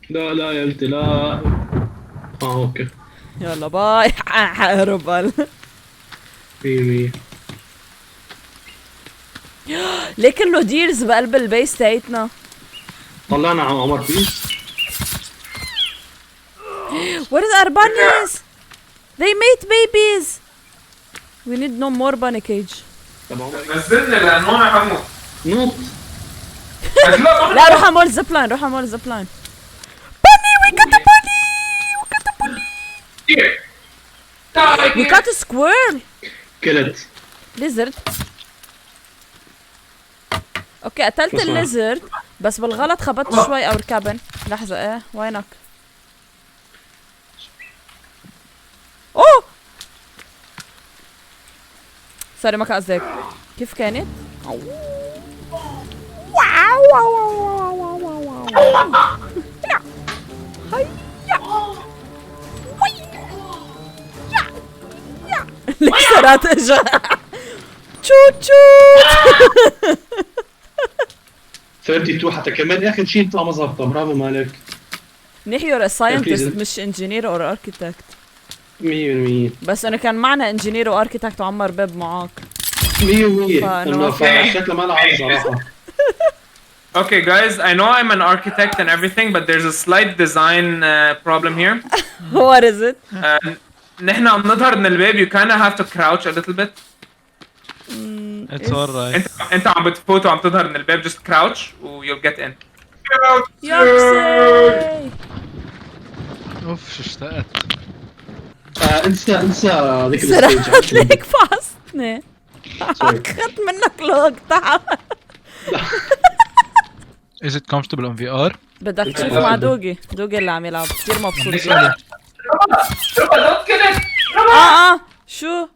لا لا يا قلتي لا. اوكي. يلا باي. هرب. في ليه كله ديرز بقلب البيس تاعتنا؟ طلعنا على عمر بليز. Where is our bunnies? They made babies. We need no more bunny cage. طب عمر نزلنا لانه انا هموت. نوت. لا روح اعمل زيب لاين، روح اعمل زيب لاين. Bunny, we got a bunny. We got a bunny. We got a squirrel. كلت. ليزرد. اوكي قتلت بس ما- الليزرد بس بالغلط خبطت شوي اور كابن. لحظة ايه وينك؟ اوه سوري ما كان قصدك. كيف كانت؟ واو واو واو واو واو واو. هيا الكسرات اجا. تشوت تشوت. 32 حتى كمان اخر شيء طلع ما ظبطه. برافو مالك. نحن ساينتست مش انجينير اور اركيتكت. 100%. بس انا كان معنا انجينير واركيتكت وعمر باب معاك. 100%. فأنا ما فشكله ما لعب صراحه. Okay, guys, I know I'm an architect and everything, but there's a slight design problem here. What is it? نحن عم نظهر من الباب. You kind of have to crouch a little bit. It's alright. انت عم بتفوت وعم تظهر من الباب. Just crouch و you'll get in. يابسي. اوف شو اشتقت. انسى ذيك سرحت الستيج. ليك فاستني. اخذت منك لوك تعال. Is it comfortable on VR? بدك تشوف مع دوغي. دوغي اللي عم يلعب كثير مبسوط. نسأله. don't kill it. شو؟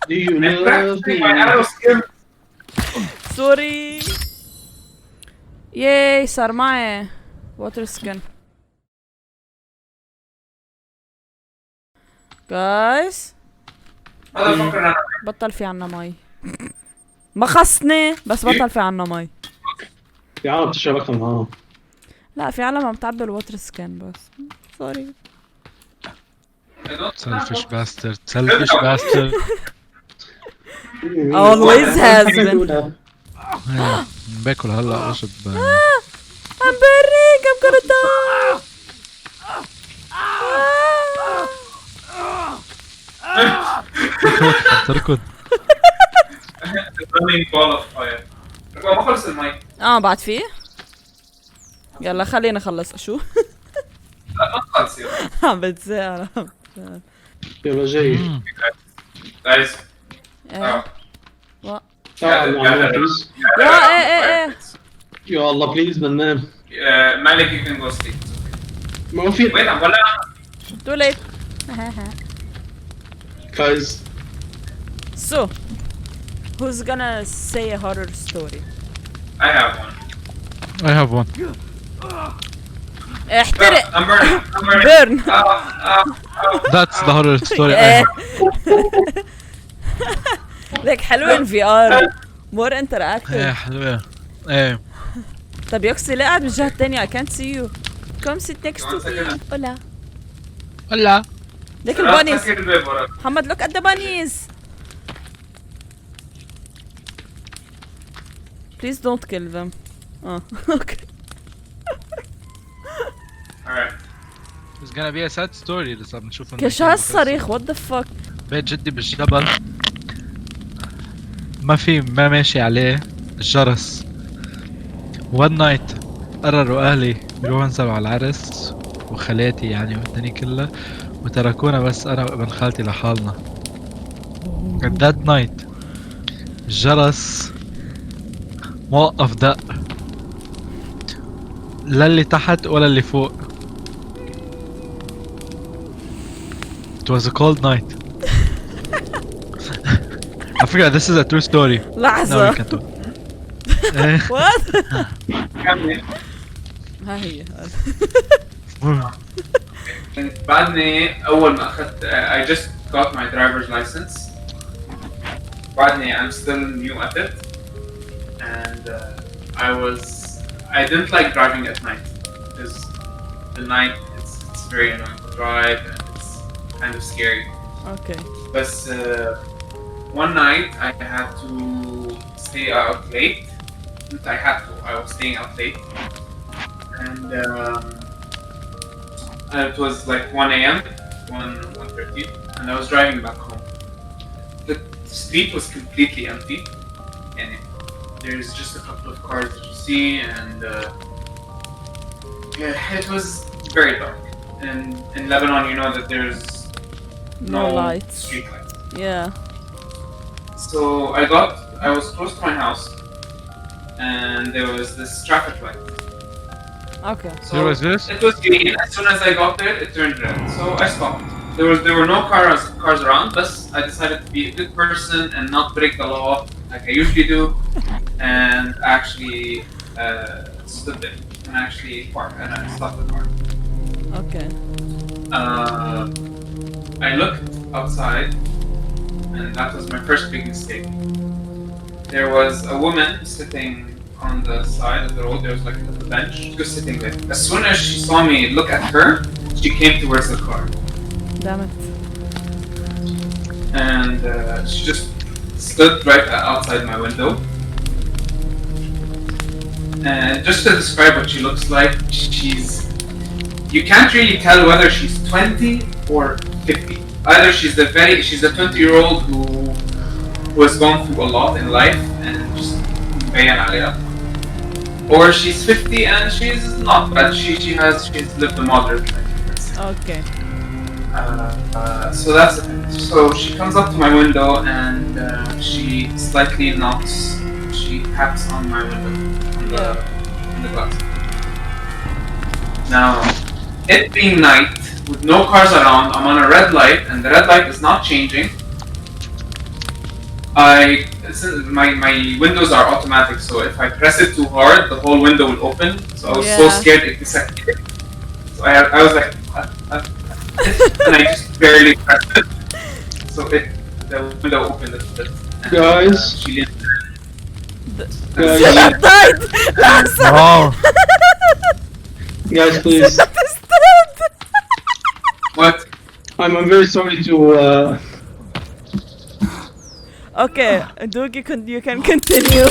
Do you love me? سوري. ياي صار معي ووتر سكن. جايز بطل في عنا مي. ما خصني بس بطل في عنا مي. يا عم بتشرب اكثر معاهم. لا في عالم عم تعبي الووتر سكن بس. سوري. Selfish bastard. Selfish bastard. Always has been. باكل هلا اشرب. I'm burning. I'm gonna die. تركض. Running ball of fire. ما خلص المي. بعد فيه. يلا خلينا نخلص. شو؟ لا ما خلص يلا. عم بتزعل. يلا جاي. Guys. ايه تعال بليز. ايه يا الله بليز بننام. مالك you can go sleep. ما في. Wait عم ولا. too late. guys. So who's gonna say a horror story? I have one. I have one. احترق. I'm burning. I'm burning. burn. That's the horror story I have. لك حلوين VR more ايه interactive. حلوة. ايه. طب يوكسي ليه قاعد بالجهة التانية؟ I can't see you. Come sit next to me. hola. هلا. لك البانيز. سكر الباب وراك. محمد look at the bunnies. Please don't kill them. Okay. Alright. It's gonna be a sad story لسه بنشوفه. كش هالصريخ what the fuck. بيت جدي بالجبل. ما ماشي عليه الجرس. one night قرروا اهلي يروحوا ينزلوا على العرس وخالاتي يعني والدنيا كلها وتركونا بس انا وابن خالتي لحالنا. at that night الجرس موقف دق لا اللي تحت ولا اللي فوق. It was a cold night. I figure this is a true story. لحظة. No, you can't do. what؟ كمل. ها هي. بعدني أول ما أخذت I just got my driver's license. بعدني I'm still new at it. And I didn't like driving at night because the night it's very annoying to drive and it's kind of scary. Okay. But one night I had to stay out late. I was staying out late, and it was like 1 a.m. 1:30, and I was driving back home. The street was completely empty, and there's just a couple of cars that you see, and yeah, it was very dark. And in Lebanon, you know that there's No lights. street lights. Yeah. So I was close to my house, and there was this traffic light. Okay. So There was this? It was green. As soon as I got there, it turned red. So I stopped. There were no cars around, but I decided to be a good person and not break the law like I usually do, and actually stood there and actually parked and I stopped the car. Okay. I looked outside, and that was my first big mistake. There was a woman sitting on the side of the road. There was like a little bench. She was sitting there. As soon as she saw me look at her, she came towards the car. Damn it. And she just stood right outside my window. And just to describe what she looks like, you can't really tell whether she's 20 or 50. Either she's a 20-year-old who was going through a lot in life and just مبين عليها, or she's 50 and she's not, but she's lived a moderate life. Okay. So that's the thing. So she comes up to my window and she slightly knocks. She taps on my window on the glass. Now, it being night with no cars around, I'm on a red light and the red light is not changing. My windows are automatic, so if I press it too hard, the whole window will open. So I was so scared it disappeared. So I was like, and I just barely pressed it. So the window opened a little bit. Guys. She didn't. Sirat died! لحظة! Wow. Guys, please. Sirat is dead! What? I'm very sorry to. Okay, Doogie, you can continue.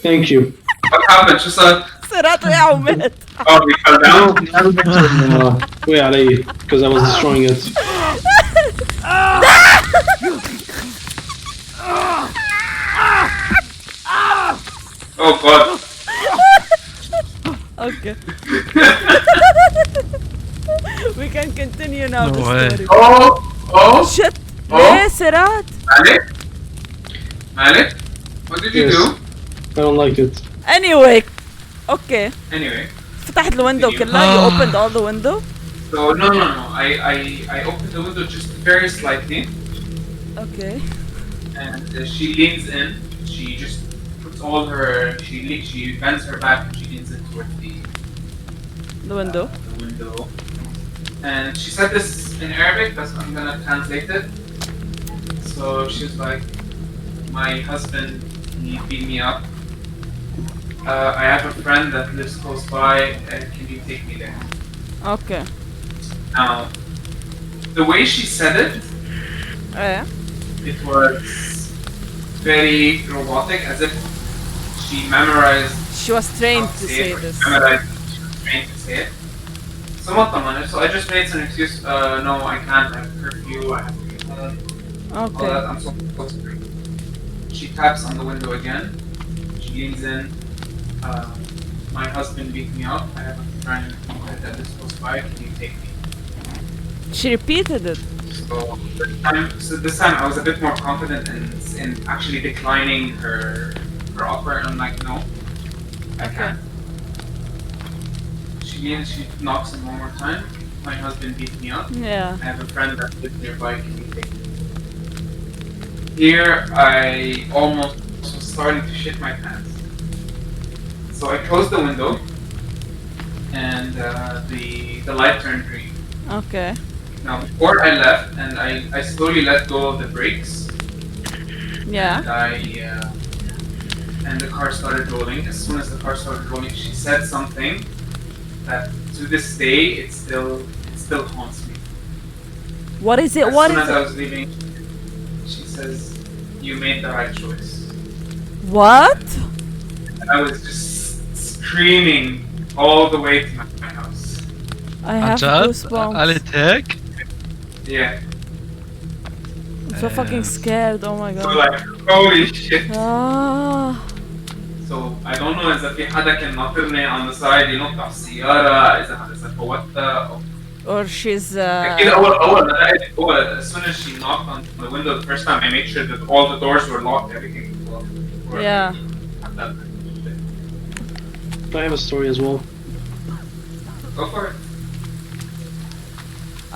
Thank you. What happened? She said, Sirat وقع ومات. "Oh, we fell down." Wait, Ali, because I was destroying it. Oh God. Okay. We can continue now. No the way. story. Oh. Shit! Oh. ليه سرات؟ Malik? What did you Yes. do? I don't like it. Anyway. Okay. Anyway. فتحت الويندو Continue. كلها. You opened all the window. So no. I opened the window just very slightly, Okay. and she leans in. She just puts all her. She bends her back and she leans in towards The window. the window. And she said this in Arabic, but I'm gonna translate it. So she's like, "My husband, he beat me up. I have a friend that lives close by, and can you take me there?" Okay. Now, the way she said it, it was very robotic, as if she memorized. She was trained to say it, this. Memorized. She was trained to say it. Somewhat manner. So I just made some excuse. No, I can't. I have curfew. I have to get home. All Okay. that. I'm so sorry. She taps on the window again. She leans in. My husband beat me up. I have a friend that is close by. Can you take me? She repeated it. So this time I was a bit more confident in actually declining her offer. I'm like, no, I can't. She knocks him one more time. My husband beat me up. Yeah. I have a friend that lives nearby. Can you take me? Here I almost was starting to shit my pants. So I closed the window, and the light turned green. Okay. Now, before I left, and I slowly let go of the brakes, Yeah. and the car started rolling. As soon as the car started rolling, she said something that to this day it still haunts me. What is it? As What soon is as I it? was leaving, she says, "You made the right choice." What? And I was just screaming all the way to my house. I have عن جد؟ goosebumps. قالت هيك؟ Yeah. I'm so fucking scared. Oh my So god. like, holy shit. Ah. So I don't know إذا في حدا كان ناطرني on the side ينط على السيارة إذا فوتها أو Or she's أكيد أول ما لقيت أول as soon as she knocked on the window the first time I made sure that all the doors were locked, everything was locked. before Yeah. I had that. I have a story as well. Go for it.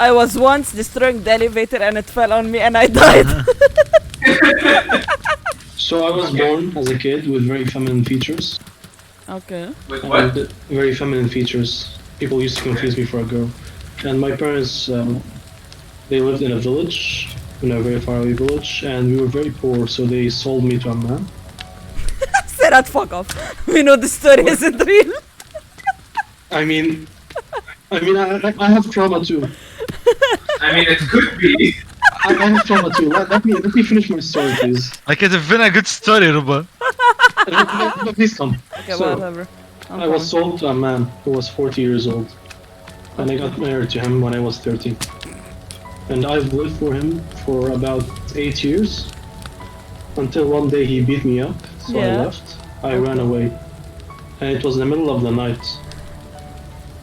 I was once destroying the elevator and it fell on me and I died. So I was born as a kid with very feminine features. Okay. With what? Very feminine features. People used to confuse me for a girl. And my parents, they lived in a village, in a very faraway village, and we were very poor, so they sold me to a man. Say that fuck off. We know the story isn't real. I mean, I have trauma too. I mean, it could be. I have trauma too. Let me finish my story, please. Like it's been a good story, Ruba. Please come. Okay, So, whatever. I was sold to a man who was 40 years old, and I got married to him when I was 13. And I've lived for him for about 8 years, until one day he beat me up, so I Yeah. left. I ran away, and it was in the middle of the night.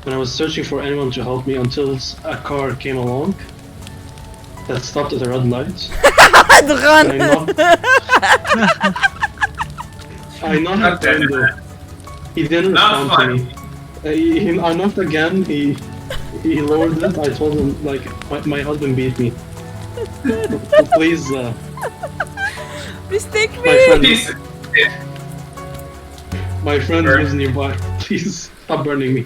And I was searching for anyone to help me until a car came along that stopped at a red light. أدغن. I knocked at the window. He didn't Not respond to fun. me. I knocked again. He lowered it. I told him like my husband beat me. Please, Please take my me. friend, Piece of shit. my friend Burn. lives nearby. Please stop burning me.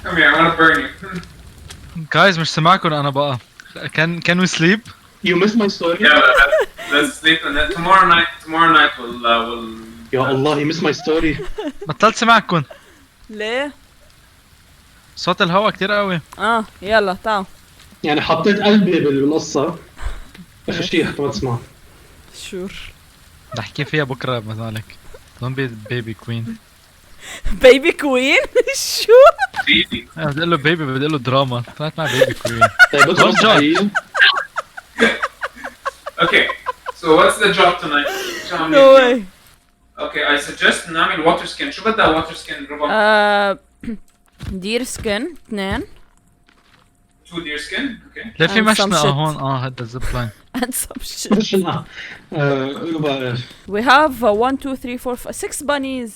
Come here, I want to burn you. Guys مش سمعكم أنا بقى. Can we sleep? You missed my story. Yeah, let's sleep and then tomorrow night we'll. Ya Allah, you missed my story. بطلت سمعكم. ليه؟ صوت الهواء كتير قوي. يلا تعال. يعني حطيت قلبي بالقصة. آخر شيء حتى ما تسمع. Sure. بدي احكي فيها بكره بذلك. Don't be baby queen. Baby queen? شو؟ انا بدي اقول له بيبي بدي اقول له دراما. طلعت مع بيبي كوين. طيب بس Don't حقيقية. Okay, so what's the job tonight? No way. Okay, I suggest نعمل water skin. شو بدها water skin ربع؟ دير سكن 2 2 deer skin. Okay. ليه في And some مشنقة shit. هون؟ هذا الزيب لاين. and some shit. مش أنا. يبقى We have 1 2 3 4 5 6 bunnies.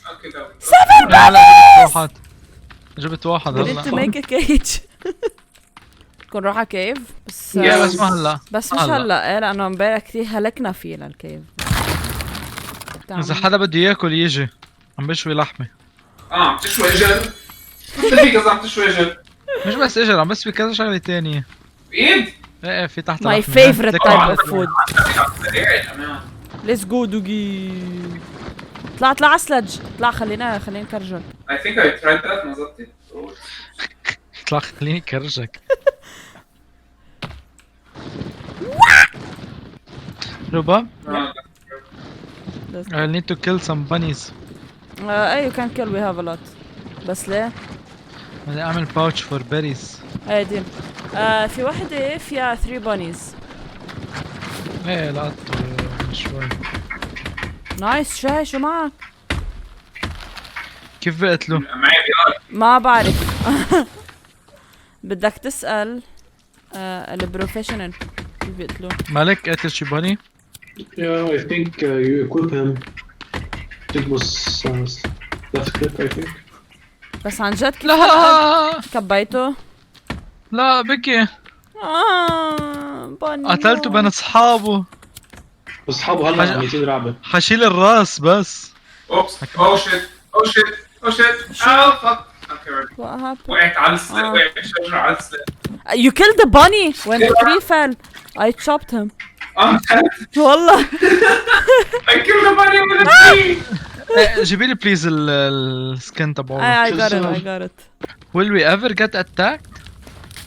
Okay, that. 7 لا لا bunnies. جبت واحد We need to هلا. make a cage. كون روح على كيف بس Yeah, بس ما هلا. بس مش هلا. هلا ايه لانه امبارح كثير هلكنا فيه للكيف. إذا حدا بده ياكل يجي. عم بشوي لحمة. عم تشوي اجر. شو فيك إذا عم تشوي اجر؟ مش بس اجر عم بسوي كذا شغلة تانية. بإيد؟ ايه في تحت My لحمة. favorite تك- type of food. تمام. Let's go دوغي. طلع عسلج. طلع خلينا نكرجل. I think I tried that ما زبطت. اطلع خليني كرجك. روبا I need to kill some bunnies. ايه you can kill we have a lot. بس ليه؟ بدي اعمل pouch for berries. ايه دين. في وحدة فيها 3 bunnies. ايه لقط شوي. نايس شو معك؟ كيف بقتلوا؟ معي بيار. ما بعرف. بدك تسأل البروفيشنال كيف بيقتلوه. مالك قتل شي بني؟ Yeah, I think you equip him. It was left click, I think. بس عن جد كيف لا كبيته؟ لا بكي بني قتلته بين اصحابه. بس اصحابه هلا عم يصير رعبة. حشيل الراس بس. Oops. Oh shit. Oh shit. Oh shit. Oh fuck. Okay, right. What happened? وقعت على السلة. وقعت شجرة على السلة. You killed the bunny when the tree fell. I chopped him. والله I killed the bunny with a tree. جيبي لي بليز السكن تبعه. I got it I got it. Will we ever get attacked؟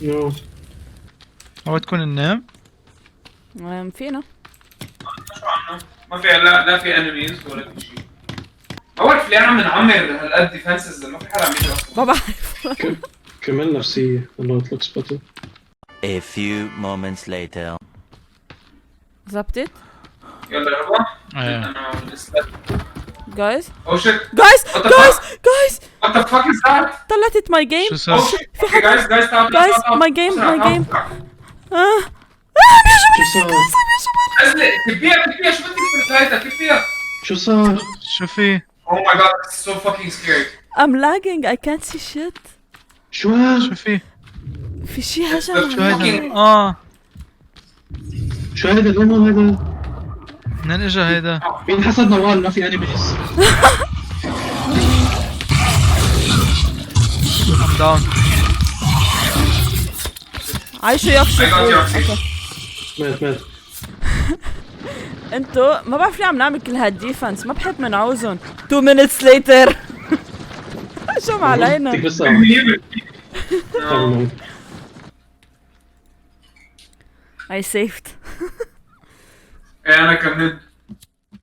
No. أو تكون النام؟ فينا شو عنه؟ ما في لا في enemies ولا في شيء. أول فلان عم نعمر هالقد ديفنسز ما في حدا عم يجي أصلا. ما بعرف. كمان نفسي انه it looks better. A few moments later. زبطت يلا يابا. ايه. أنا لسه. جايز Oh shit. جايز What the جايز fuck? جايز What the fuck is that? طلعت ماي جيم شو Oh صار؟ shit. Okay guys stop. Guys, stop. my game, بسرعة، my game. بسرعة. شو صار؟ نزلي كبيها شو بدك بالثلاثة كبيها. شو صار؟ شو في؟ Oh my god it's so fucking scary. I'm lagging I can't see shit. شو هاد؟ شو في؟ في شي هجم شو علي. هيدا؟ شو هيدا الأمر هيدا؟ منين اجى هيدا؟ مين حسد نوال ما في انيميز؟ I'm down. عايشوا يفشوا. I got you. اوكي مات. انتو ما بعرف ليه عم نعمل كل هالديفنس ما بحب منعوزن. 2 minutes later. شو علينا. بدك بس No. I saved. أنا كمان.